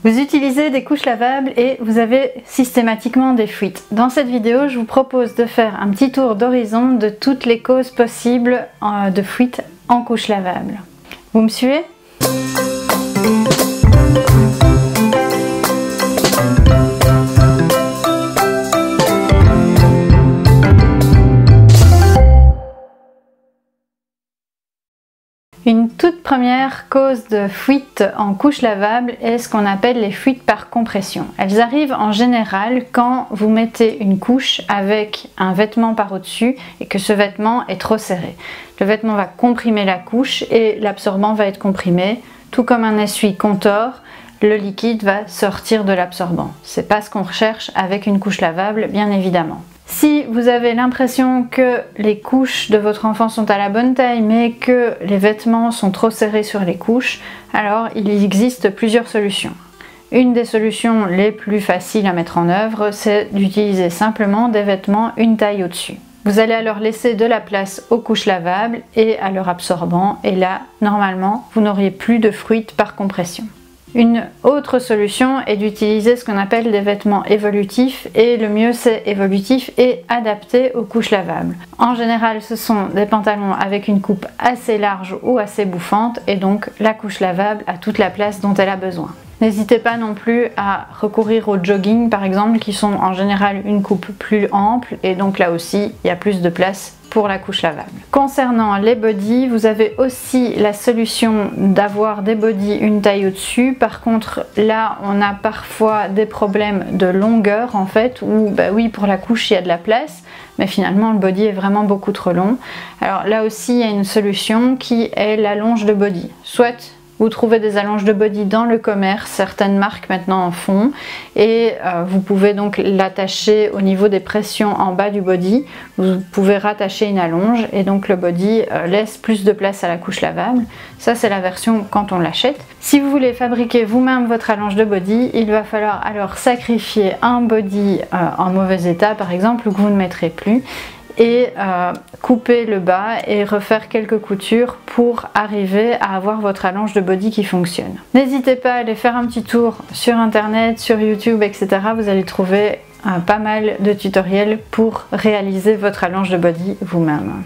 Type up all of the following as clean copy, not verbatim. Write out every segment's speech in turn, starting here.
Vous utilisez des couches lavables et vous avez systématiquement des fuites. Dans cette vidéo, je vous propose de faire un petit tour d'horizon de toutes les causes possibles de fuites en couches lavables. Vous me suivez ? Une toute première cause de fuite en couche lavable est ce qu'on appelle les fuites par compression. Elles arrivent en général quand vous mettez une couche avec un vêtement par au-dessus et que ce vêtement est trop serré. Le vêtement va comprimer la couche et l'absorbant va être comprimé. Tout comme un essuie contore, le liquide va sortir de l'absorbant. C'est pas ce qu'on recherche avec une couche lavable, bien évidemment. Si vous avez l'impression que les couches de votre enfant sont à la bonne taille mais que les vêtements sont trop serrés sur les couches, alors il existe plusieurs solutions. Une des solutions les plus faciles à mettre en œuvre, c'est d'utiliser simplement des vêtements une taille au-dessus. Vous allez alors laisser de la place aux couches lavables et à leur absorbant et là, normalement, vous n'auriez plus de fuite par compression. Une autre solution est d'utiliser ce qu'on appelle des vêtements évolutifs et le mieux c'est évolutif et adapté aux couches lavables. En général ce sont des pantalons avec une coupe assez large ou assez bouffante et donc la couche lavable a toute la place dont elle a besoin. N'hésitez pas non plus à recourir au jogging par exemple qui sont en général une coupe plus ample et donc là aussi il y a plus de place pour la couche lavable. Concernant les bodys, vous avez aussi la solution d'avoir des bodys une taille au-dessus. Par contre, là, on a parfois des problèmes de longueur en fait, où oui, pour la couche, il y a de la place, mais finalement, le body est vraiment beaucoup trop long. Alors là aussi, il y a une solution qui est l'allonge de body. Soit vous trouvez des allonges de body dans le commerce, certaines marques maintenant en font, et vous pouvez donc l'attacher au niveau des pressions en bas du body. Vous pouvez rattacher une allonge et donc le body laisse plus de place à la couche lavable. Ça c'est la version quand on l'achète. Si vous voulez fabriquer vous-même votre allonge de body, il va falloir alors sacrifier un body en mauvais état par exemple, ou que vous ne mettrez plus, et couper le bas et refaire quelques coutures pour arriver à avoir votre allonge de body qui fonctionne. N'hésitez pas à aller faire un petit tour sur internet, sur YouTube, etc. Vous allez trouver pas mal de tutoriels pour réaliser votre allonge de body vous-même.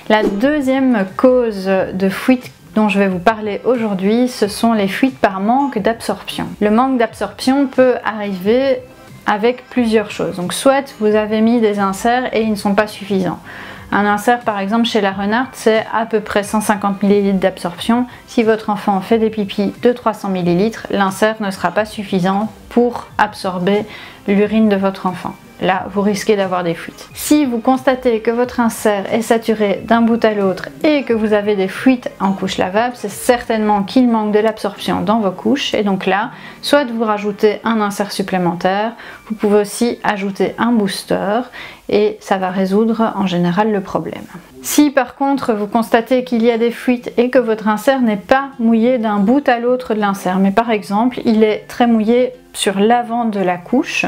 La deuxième cause de fuite dont je vais vous parler aujourd'hui, ce sont les fuites par manque d'absorption. Le manque d'absorption peut arriver avec plusieurs choses. Donc soit vous avez mis des inserts et ils ne sont pas suffisants. Un insert par exemple chez la renarde c'est à peu près 150 ml d'absorption. Si votre enfant fait des pipis de 300 ml, l'insert ne sera pas suffisant pour absorber l'urine de votre enfant. Là, vous risquez d'avoir des fuites. Si vous constatez que votre insert est saturé d'un bout à l'autre et que vous avez des fuites en couche lavable, c'est certainement qu'il manque de l'absorption dans vos couches. Et donc là, soit vous rajoutez un insert supplémentaire, vous pouvez aussi ajouter un booster et ça va résoudre en général le problème. Si par contre vous constatez qu'il y a des fuites et que votre insert n'est pas mouillé d'un bout à l'autre de l'insert, mais par exemple il est très mouillé sur l'avant de la couche,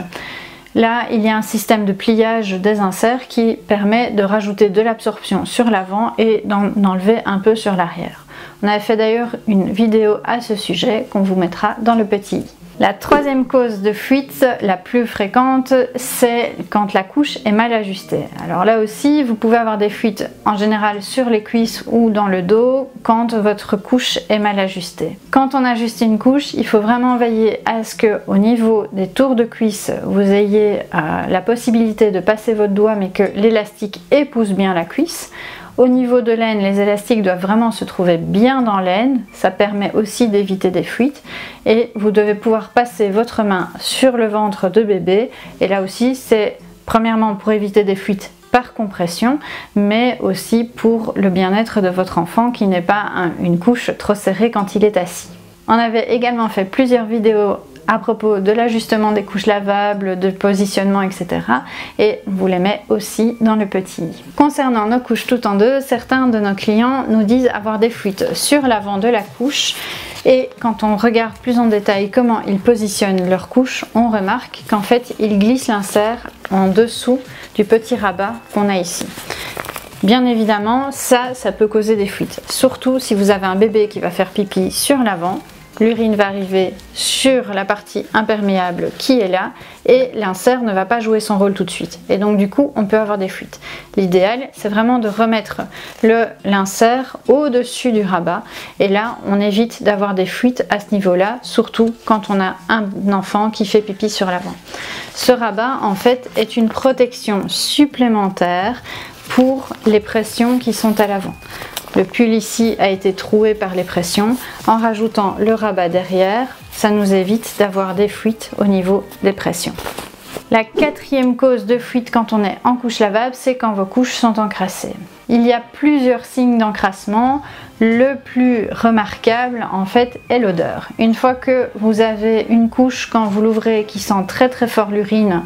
là, il y a un système de pliage des inserts qui permet de rajouter de l'absorption sur l'avant et d'en enlever un peu sur l'arrière. On avait fait d'ailleurs une vidéo à ce sujet qu'on vous mettra dans le petit i. La troisième cause de fuite, la plus fréquente, c'est quand la couche est mal ajustée. Alors là aussi, vous pouvez avoir des fuites en général sur les cuisses ou dans le dos quand votre couche est mal ajustée. Quand on ajuste une couche, il faut vraiment veiller à ce que au niveau des tours de cuisse, vous ayez la possibilité de passer votre doigt mais que l'élastique épouse bien la cuisse. Au niveau de l'aine, les élastiques doivent vraiment se trouver bien dans l'aine, ça permet aussi d'éviter des fuites et vous devez pouvoir passer votre main sur le ventre de bébé et là aussi c'est premièrement pour éviter des fuites par compression mais aussi pour le bien-être de votre enfant qui n'ait pas une couche trop serrée quand il est assis. On avait également fait plusieurs vidéos à propos de l'ajustement des couches lavables, de positionnement, etc. Et on vous les met aussi dans le petit i. Concernant nos couches toutes en deux, certains de nos clients nous disent avoir des fuites sur l'avant de la couche. Et quand on regarde plus en détail comment ils positionnent leur couche, on remarque qu'en fait ils glissent l'insert en dessous du petit rabat qu'on a ici. Bien évidemment, ça peut causer des fuites. Surtout si vous avez un bébé qui va faire pipi sur l'avant. l'urine va arriver sur la partie imperméable qui est là et l'insert ne va pas jouer son rôle tout de suite. Et donc du coup, on peut avoir des fuites. L'idéal, c'est vraiment de remettre l'insert au-dessus du rabat. Et là, on évite d'avoir des fuites à ce niveau-là, surtout quand on a un enfant qui fait pipi sur l'avant. Ce rabat, en fait, est une protection supplémentaire pour les pressions qui sont à l'avant. Le pull ici a été troué par les pressions. En rajoutant le rabat derrière, ça nous évite d'avoir des fuites au niveau des pressions. La quatrième cause de fuite quand on est en couche lavable, c'est quand vos couches sont encrassées. Il y a plusieurs signes d'encrassement. Le plus remarquable, en fait, est l'odeur. Une fois que vous avez une couche, quand vous l'ouvrez, qui sent très très fort l'urine,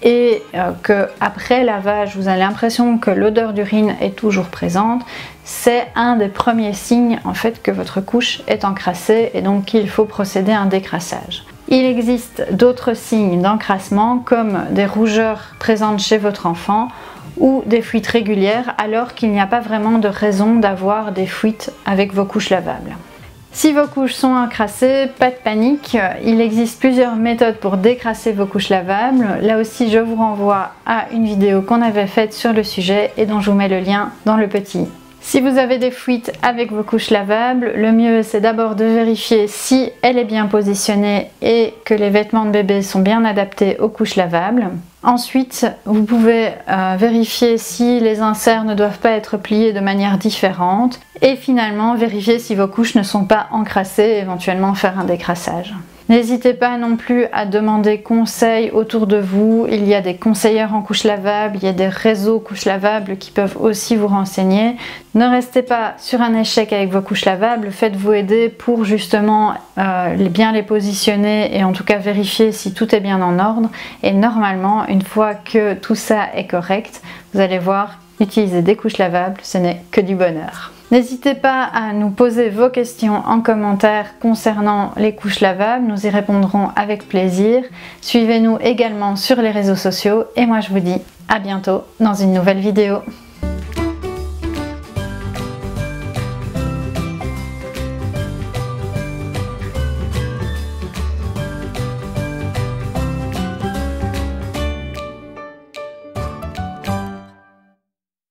et que après lavage vous avez l'impression que l'odeur d'urine est toujours présente, c'est un des premiers signes en fait que votre couche est encrassée et donc qu'il faut procéder à un décrassage. Il existe d'autres signes d'encrassement comme des rougeurs présentes chez votre enfant ou des fuites régulières alors qu'il n'y a pas vraiment de raison d'avoir des fuites avec vos couches lavables. Si vos couches sont encrassées, pas de panique, il existe plusieurs méthodes pour décrasser vos couches lavables. Là aussi, je vous renvoie à une vidéo qu'on avait faite sur le sujet et dont je vous mets le lien dans le petit. Si vous avez des fuites avec vos couches lavables, le mieux c'est d'abord de vérifier si elle est bien positionnée et que les vêtements de bébé sont bien adaptés aux couches lavables. Ensuite, vous pouvez vérifier si les inserts ne doivent pas être pliés de manière différente et finalement vérifier si vos couches ne sont pas encrassées et éventuellement faire un décrassage. N'hésitez pas non plus à demander conseil autour de vous. Il y a des conseillères en couches lavables, il y a des réseaux couches lavables qui peuvent aussi vous renseigner. Ne restez pas sur un échec avec vos couches lavables, faites-vous aider pour justement bien les positionner et en tout cas vérifier si tout est bien en ordre. Et normalement, une fois que tout ça est correct, vous allez voir, utiliser des couches lavables, ce n'est que du bonheur. N'hésitez pas à nous poser vos questions en commentaire concernant les couches lavables, nous y répondrons avec plaisir. Suivez-nous également sur les réseaux sociaux et moi je vous dis à bientôt dans une nouvelle vidéo.